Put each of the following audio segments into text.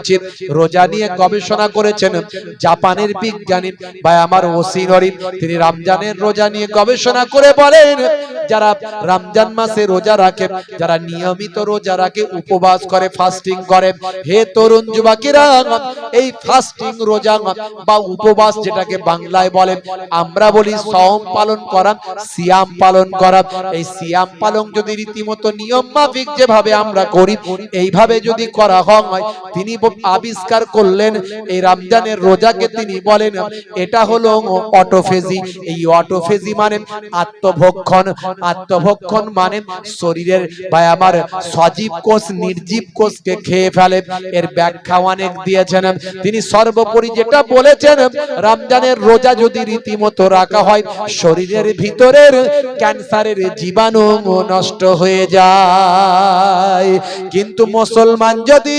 করেছি। রোজা নিয়ে গবেষণা করেছেন জাপানের বিজ্ঞানী ভাই আমার ওসিনরি, তিনি রমজানের রোজা নিয়ে গবেষণা করে বলেন যারা রমজান মাসে রোজা রাখে, যারা নিয়মিত রোজা রাখে, উপবাস করে, ফাস্টিং করে, হে তরুণ যুবকেরা, এই ফাস্টিং রোজা বা উপবাস যেটাকে বাংলায় বলে, আমরা বলি সওম পালন করা, সিয়াম পালন করা, এই সিয়াম পালন যদি রীতিমতো নিয়ম মাফিক যেভাবে আমরা করি এইভাবে যদি করা হয়, তিনি আবিষ্কার করলেন এই রমজানের রোজাকে তিনি বলেন এটা হলো অটোফেজি। এই অটোফেজি মানে আত্মভক্ষণ। আত্মভক্ষণ মানে শরীরের বা আমার সজীব কোষ নির্জীব কোষকে খেয়ে ফেলে। এর ব্যাখ্যা অনেক দিয়েছেন তিনি। সর্বোপরি যেটা বলেছেন, রমজানের রোজা যদি রীতিমতো রাখা হয় শরীরের ভিতরের ক্যান্সারের জীবাণু নষ্ট হয়ে যায়। কিন্তু মুসলমান যদি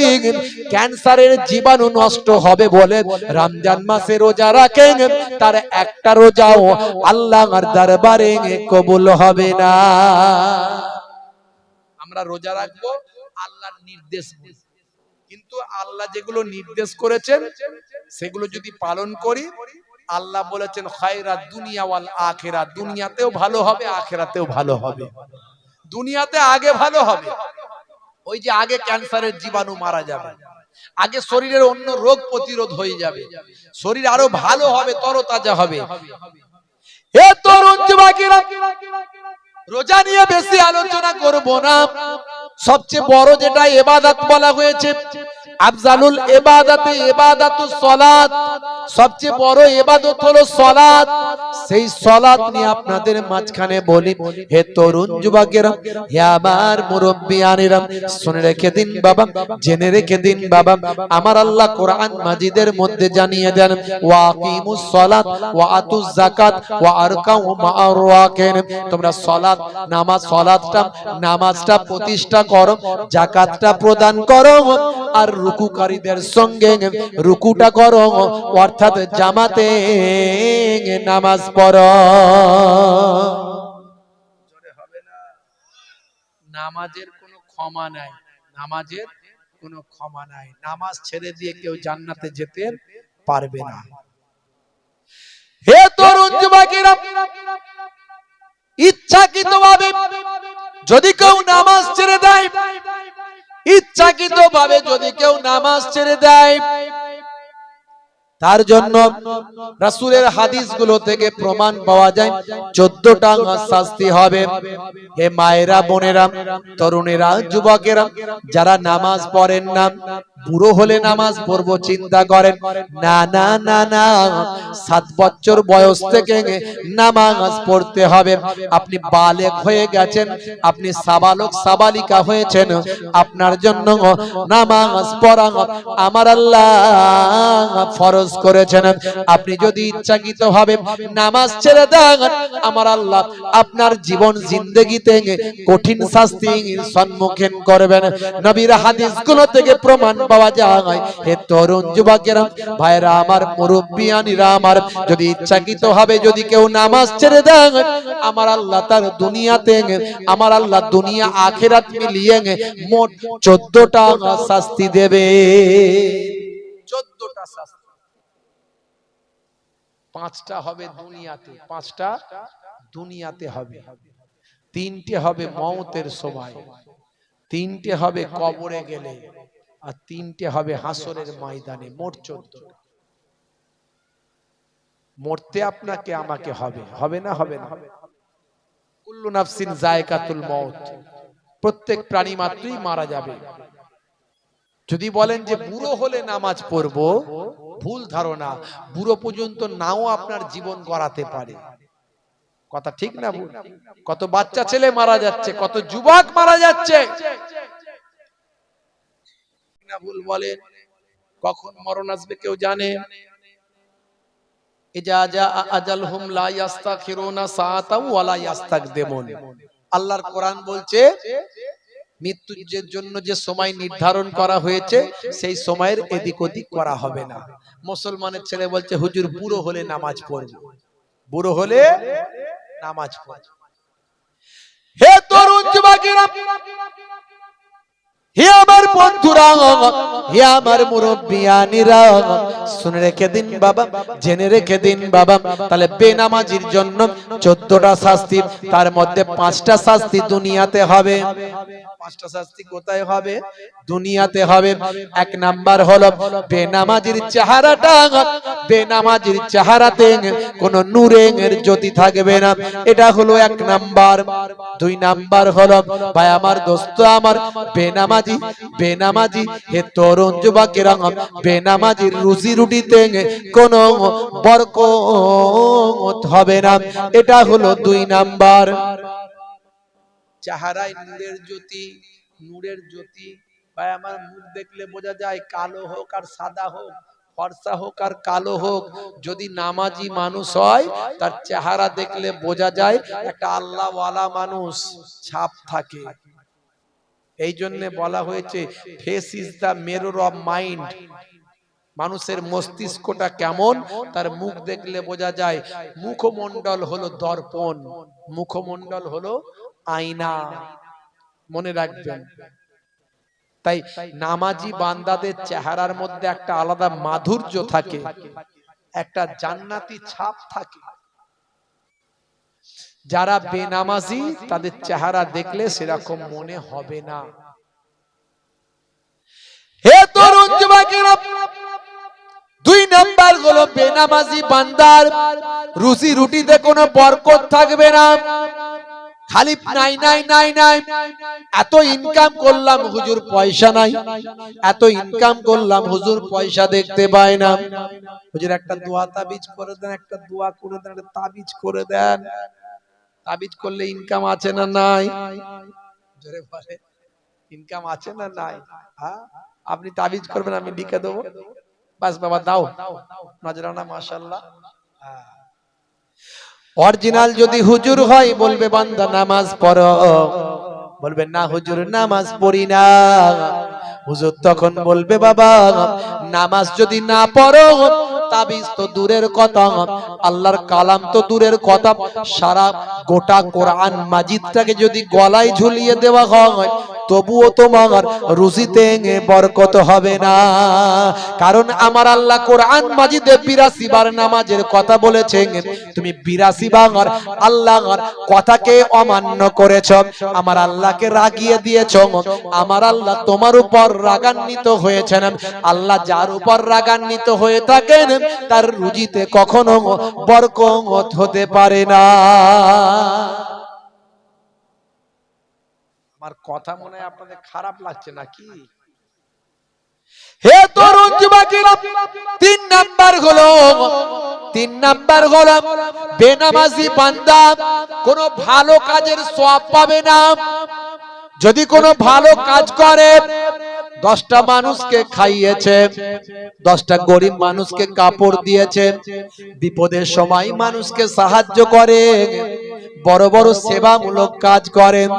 ক্যান্সারের জীবাণু নষ্ট হবে বলে রমজান মাসে রোজা রাখেন, তার একটা রোজাও আল্লাহর দরবারে কবুল হবে না। আমরা রোজা রাখবো আল্লাহর নির্দেশ, কিন্তু আল্লাহ যেগুলো নির্দেশ করেছেন সেগুলো যদি পালন করি, আল্লাহ বলেছেন খায়রাত দুনিয়া ওয়াল আখিরা, দুনিয়াতেও ভালো হবে, আখিরাতেও ভালো হবে। দুনিয়াতে আগে ভালো হবে, ওই যে আগে ক্যান্সারের জীবাণু মারা যাবে, আগে শরীরের অন্য রোগ প্রতিরোধ হয়ে যাবে, শরীর আরো ভালো হবে, তরতাজা হবে। হে তরুণ যুবকেরা, রোজা নিয়ে বেশি আলোচনা করব না। সবচেয়ে বড় যেটা ইবাদত বলা হয়েছে, আফজালুল ইবাদাতে ইবাদাতুস সালাত, সবচেয়ে বড় ইবাদত হলো সালাত। সেই সালাত নিয়ে আপনাদের মাঝখানে বলি, হে তরুণ যুবকেরা, হে আমার মুরব্বিয়ানেরা, শুনে রেখে দিন বাবা, জেনে রেখে দিন বাবা, আমার আল্লাহ কোরআন মাজিদের মধ্যে জানিয়ে দেন ওয়া আকিমুস সালাত ওয়া আতুজ যাকাত ওয়া আরকাউ মা'আর রাকিন। তোমরা সালাত নামাজটা প্রতিষ্ঠা করো, যাকাতটা প্রদান করো, আর রুকুকারীদের সঙ্গে রুকুটা করো, অর্থাৎ জামাতে নামাজ পড়ো। নামাজের কোনো ক্ষমা নাই, নামাজের কোনো ক্ষমা নাই। নামাজ ছেড়ে দিয়ে কেউ জান্নাতে যেতে পারবে না। হে তরুণ যুবকেরা, ইচ্ছাকৃতভাবে যদি কেউ নামাজ ছেড়ে দেয়, ইচ্ছাকৃতভাবে যদি কেউ নামাজ ছেড়ে দেয়, তার জন্য রাসূলের হাদিসগুলো থেকে প্রমাণ পাওয়া যায় 14টা শাস্তি হবে। হে মায়েরা, বোনেরা, তরুণেরা, যুবকেরা, যারা নামাজ পড়েন না, বুড়ো হলে নামাজ পড়বো চিন্তা করেন, না না না না, 7 বছর বয়স থেকে নামাজ পড়তে হবে। আপনি বালেগ হয়ে গেছেন, আপনি সাবালক সাবালিকা হয়েছেন, আপনার জন্য নামাজ পড়া আমার আল্লাহ ফরজ করেছেন। আপনি যদি ইচ্ছাকৃতভাবে নামাজ ছেড়ে দেন, আমার আল্লাহ আপনার জীবন জিন্দেগিতে কঠিন শাস্তির সম্মুখীন করবেন। নবীর হাদিসগুলো থেকে প্রমাণ পাওয়া যায়। হে তরুণ যুবকেরা, ভাইরা আমার, মুরব্বিয়ানিরা আমার, যদি ইচ্ছাকৃতভাবে যদি কেউ নামাজ ছেড়ে দেন, আমার আল্লাহ তার দুনিয়াতে, আমার আল্লাহ দুনিয়া আখিরাত মিলিয়ে মোট 14টা শাস্তি দেবে। 14টা শাস্তি। 5টা হবে দুনিয়াতে, 5টা দুনিয়াতে হবে, 3টে হবে মওতের সময়, 3টে হবে কবরে গেলে, আর 3টে হবে হাসরের ময়দানে। মোট 14টা। মরতে আপনাকে আমাকে হবে, হবে না? হবে না? কুল্লু নাফসিন যায়কাতুল মউত, প্রত্যেক প্রাণী মাত্রই মারা যাবে। যদি বলেন যে বুড়ো হলে নামাজ পড়বো, ভুল ধারণা। বুড়ো পর্যন্ত নাও আপনার জীবন গড়াতে পারে। কথা ঠিক না ভুল? কত বাচ্চা ছেলে মারা যাচ্ছে, কত যুবক মারা যাচ্ছে, না ভুল বলেন? কখন মরণ আসবে কেউ জানে? ইজা জা আজালহুম লা ইস্তাখিরুনা সাআতাও ওয়া লা ইস্তাকদিমুন। আল্লাহর কোরআন বলছে মৃত্যুর জন্য যে সময় নির্ধারণ করা হয়েছে সেই সময়ের এদিক ওদিক করা হবে না। মুসলমানের ছেলে বলছে হুজুর বুড়ো হলে নামাজ পড়বো, বুড়ো হলে নামাজ পড়বো। হে তরুণ যুবকেরা, হে আমার বন্ধুরা, হে আমার মুরব্বিয়ানিরা, শুনে রেখে দিন বাবা, জেনে রেখে দিন বাবা। তাহলে বেনামাজির জন্য 14টা শাস্তি, তার মধ্যে 5টা শাস্তি দুনিয়াতে হবে। 5টা শাস্তি কোথায় হবে? দুনিয়াতে হবে। 1 নাম্বার হলো বেনামাজির চেহারাটা, বেনামাজির চেহারাতে কোনো নূরের জ্যোতি থাকবে না, এটা হলো 1 নাম্বার। 2 নাম্বার হলো ভাই আমার দোস্ত আমার, বেনামাজি হে তরুণ যুবকেরা, বেনামাজির রুজি রুটিতে কোনো বরকত হবে না, এটা হলো 2 নাম্বার। চেহারায় নূরের জ্যোতি, নূরের জ্যোতি ভাই আমার, মুখ দেখলে বোঝা যায়, কালো হোক আর সাদা হোক, ফর্সা হোক আর কালো হোক, যদি নামাজি মানুষ হয় তার চেহারা দেখলে বোঝা যায় একটা আল্লাহওয়ালা মানুষ, ছাপ থাকে। এই জন্য বলা হয়েছে face is the mirror of mind. মানুষের মস্তিষ্কটা কেমন তার মুখ দেখলে বোঝা যায়। মুখমণ্ডল হলো দর্পণ, মুখমণ্ডল হলো আয়না, মনে রাখবেন। তাই নামাজি বান্দাদের চেহারার মধ্যে একটা আলাদা মাধুর্য থাকে, একটা জান্নাতি ছাপ থাকে। যারা বেনামাজি তাদের চেহারা দেখলে সেরকম মনে হবে না। হে তরুণ যুবকেরা, 2 নাম্বার হলো বেনামাজি বান্দার রুজি রুটিতে কোনো বরকত থাকবে না। খালি নাই নাই নাই নাই, এত ইনকাম করলাম হুজুর পয়সা নাই, এত ইনকাম করলাম হুজুর পয়সা দেখতে পাই না। হুজুর একটা দোয়া তাবিজ করে দেন, একটা দোয়া করে দেন, একটা তাবিজ করে দেন। তাবিজ করলে ইনকাম আছে না নাই? জোরে বলে, ইনকাম আছে না নাই? হ্যাঁ, আপনি তাবিজ করবেন, আমি লিখে দেবো, বাস বাবা দাও, নজরানা মাশাআল্লাহ। অরিজিনাল যদি হুজুর হয় বলবে বান্দা নামাজ পড়ো, বলবে না হুজুর নামাজ পড়ি না। হুজুর তখন বলবে বাবা নামাজ যদি না পড়ো, তাবিজ তো দূরের কথা, আল্লাহর কালাম তো দূরের কথা, সারা গোটা কোরআন মাজিদটাকে যদি গলায় ঝুলিয়ে দেওয়া হয় তবুও তোমার রুজিতে বরকত হবে না। কারণ আমার আল্লাহ কোরআন মাজিদে 82 বার নামাজের কথা বলেছেন। তুমি 82 বার আল্লাহর কথাকে অমান্য করেছ, আমার আল্লাহকে রাগিয়ে দিয়েছ। আমার আল্লাহ তোমার উপর রাগান্বিত হয়েছেন। আল্লাহ যার উপর রাগান্বিত হয়ে থাকেন তার রুজিতে কখনো বরকত হতে পারে না। আমার কথা মনে হয় আপনাদের খারাপ লাগছে নাকি? হে তরুণ যুবকেরা, 3 নাম্বার হলো বেনামাজি বান্দা কোনো ভালো কাজের সওয়াব পাবে না। যদি কোনো ভালো কাজ করে, 10টা মানুষকে খাইয়েছে, 10টা গরিব মানুষকে কাপড় দিয়েছে, বিপদের সময় মানুষকে সাহায্য করে, বড় বড় সেবামূলক কাজ করেন।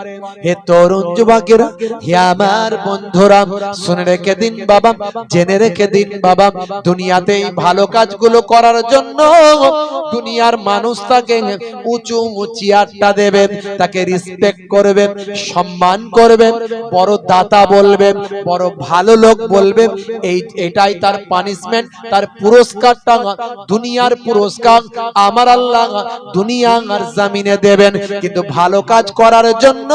হে তরুণ যুবকেরা, হে আমার বন্ধুরা, শুনে রেখে দিন বাবা, জেনে রেখে দিন বাবা, দুনিয়াতে এই ভালো কাজগুলো করার জন্য দুনিয়ার মানুষ তাকে উঁচু চেয়ারটা দেবে, তাকে রেসপেক্ট করবে, সম্মান করবে, বড় দাতা বলবে, বড় ভালো লোক বলবে। এটাই তার পানিশমেন্ট, তার পুরস্কারটা, দুনিয়ার পুরস্কার আমার আল্লাহ দুনিয়ার জমিনে দেবেন। কিন্তু ভালো কাজ করার জন্য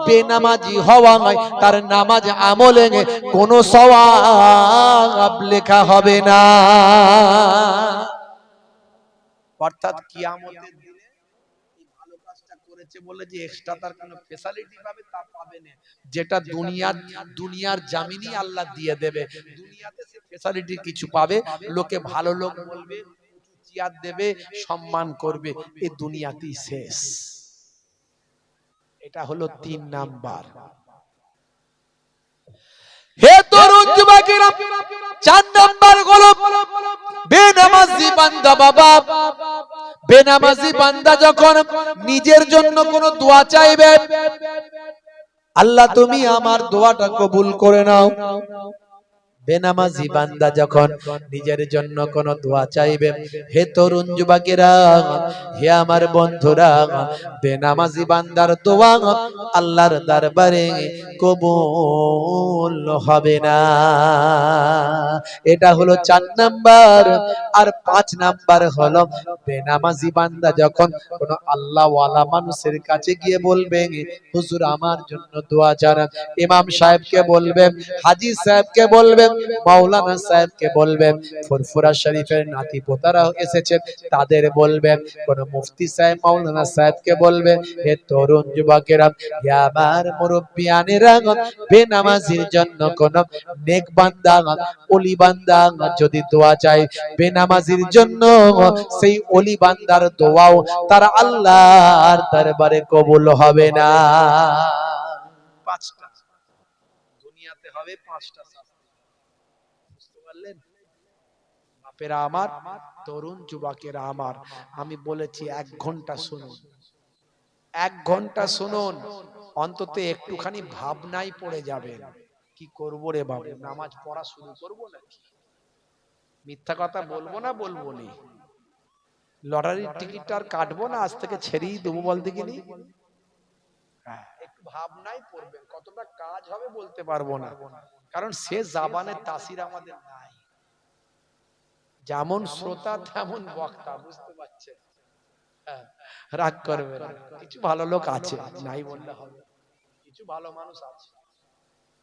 বেনামাজি হওয়া হয়, তার নামাজ আমলে কোনো সওয়াব লেখা হবে না। অর্থাৎ কিয়ামতের দিনে এই ভালো কাজটা করেছে বলে যে এক্সট্রা তার কোনো ফ্যাসিলিটি পাবে তা পাবে না, যেটা দুনিয়ার জামিনই আল্লাহ দিয়ে দেবে। দুনিয়াতে সে ফ্যাসিলিটি কিছু পাবে, লোকে ভালো লোক বলবে, চেয়ার দেবে, সম্মান করবে, এই দুনিয়াতেই শেষ। এটা হলো 3 নাম্বার। হে তরুণ যুবকেরা, 4 নাম্বার হলো বেনামাজি বান্দা। বাবা বেনামাজি বান্দা যখন নিজের জন্য কোনো দোয়া চাইবে, আল্লাহ তুমি আমার দোয়াটা কবুল করে নাও, বেনামাজি বান্দা যখন নিজের জন্য কোন দোয়া চাইবে, হে তরুণ যুবকেরা, হে আমার বন্ধুরা, বেনামাজি বান্দার দোয়া আল্লাহর দরবারে কবুল হবে না। এটা হলো 4 নাম্বার। আর 5 নাম্বার হলো বেনামাজি বান্দা যখন কোন আল্লাহ ওয়ালা মানুষের কাছে গিয়ে বলবে, হুজুর আমার জন্য দোয়া চান, ইমাম সাহেবকে বলবেন, হাজী সাহেবকে বলবেন, মাওলানা সাহেবকে বলবেন, ফুরফুরা শরীফের নাতি পোতারা এসেছে তাদের বলবেন, কোন মুফতি সাহেব মাওলানা সাহেবকে বলবেন, হে তরুণ যুবকেরা, হে আমার মুরব্বিয়ানেরা, বেনামাজির জন্য কোন নেক বান্দা ওলি বান্দা যদি দোয়া চায়, বেনামাজির জন্য সেই ওলি বান্দার দোয়াও তার আল্লাহর দরবারে কবুল হবে না। 5টা দুনিয়াতে হবে, 5টা শাস্তি। বুঝতে পারলেন বাপেরা আমার, তরুণ যুবকেরা আমার, আমি বলেছি 1 ঘন্টা শুনুন, 1 ঘন্টা শুনুন, অন্তত একটুখানি ভাবনায় পড়ে যাবেন, কি করব রে বাবু, নামাজ পড়া শুরু করব নাকি? মিথ্যা কথা বলবো না বলবো নি? লটারির টিকিট আর কাটবো না, আজ থেকে ছেড়েই দেবো বলতে গেলি? হ্যাঁ, একটু ভাবনায় পড়বেন, কতটা কাজ হবে বলতে পারবো না, কারণ সে জাবানের তাসির আমাদের নাই। যেমন শ্রোতা তেমন বক্তা, বুঝতে পারছেন? হ্যাঁ, রাগ করবে না, কিছু ভালো লোক আছে, নাই বললে হবে, কিছু ভালো মানুষ আছে।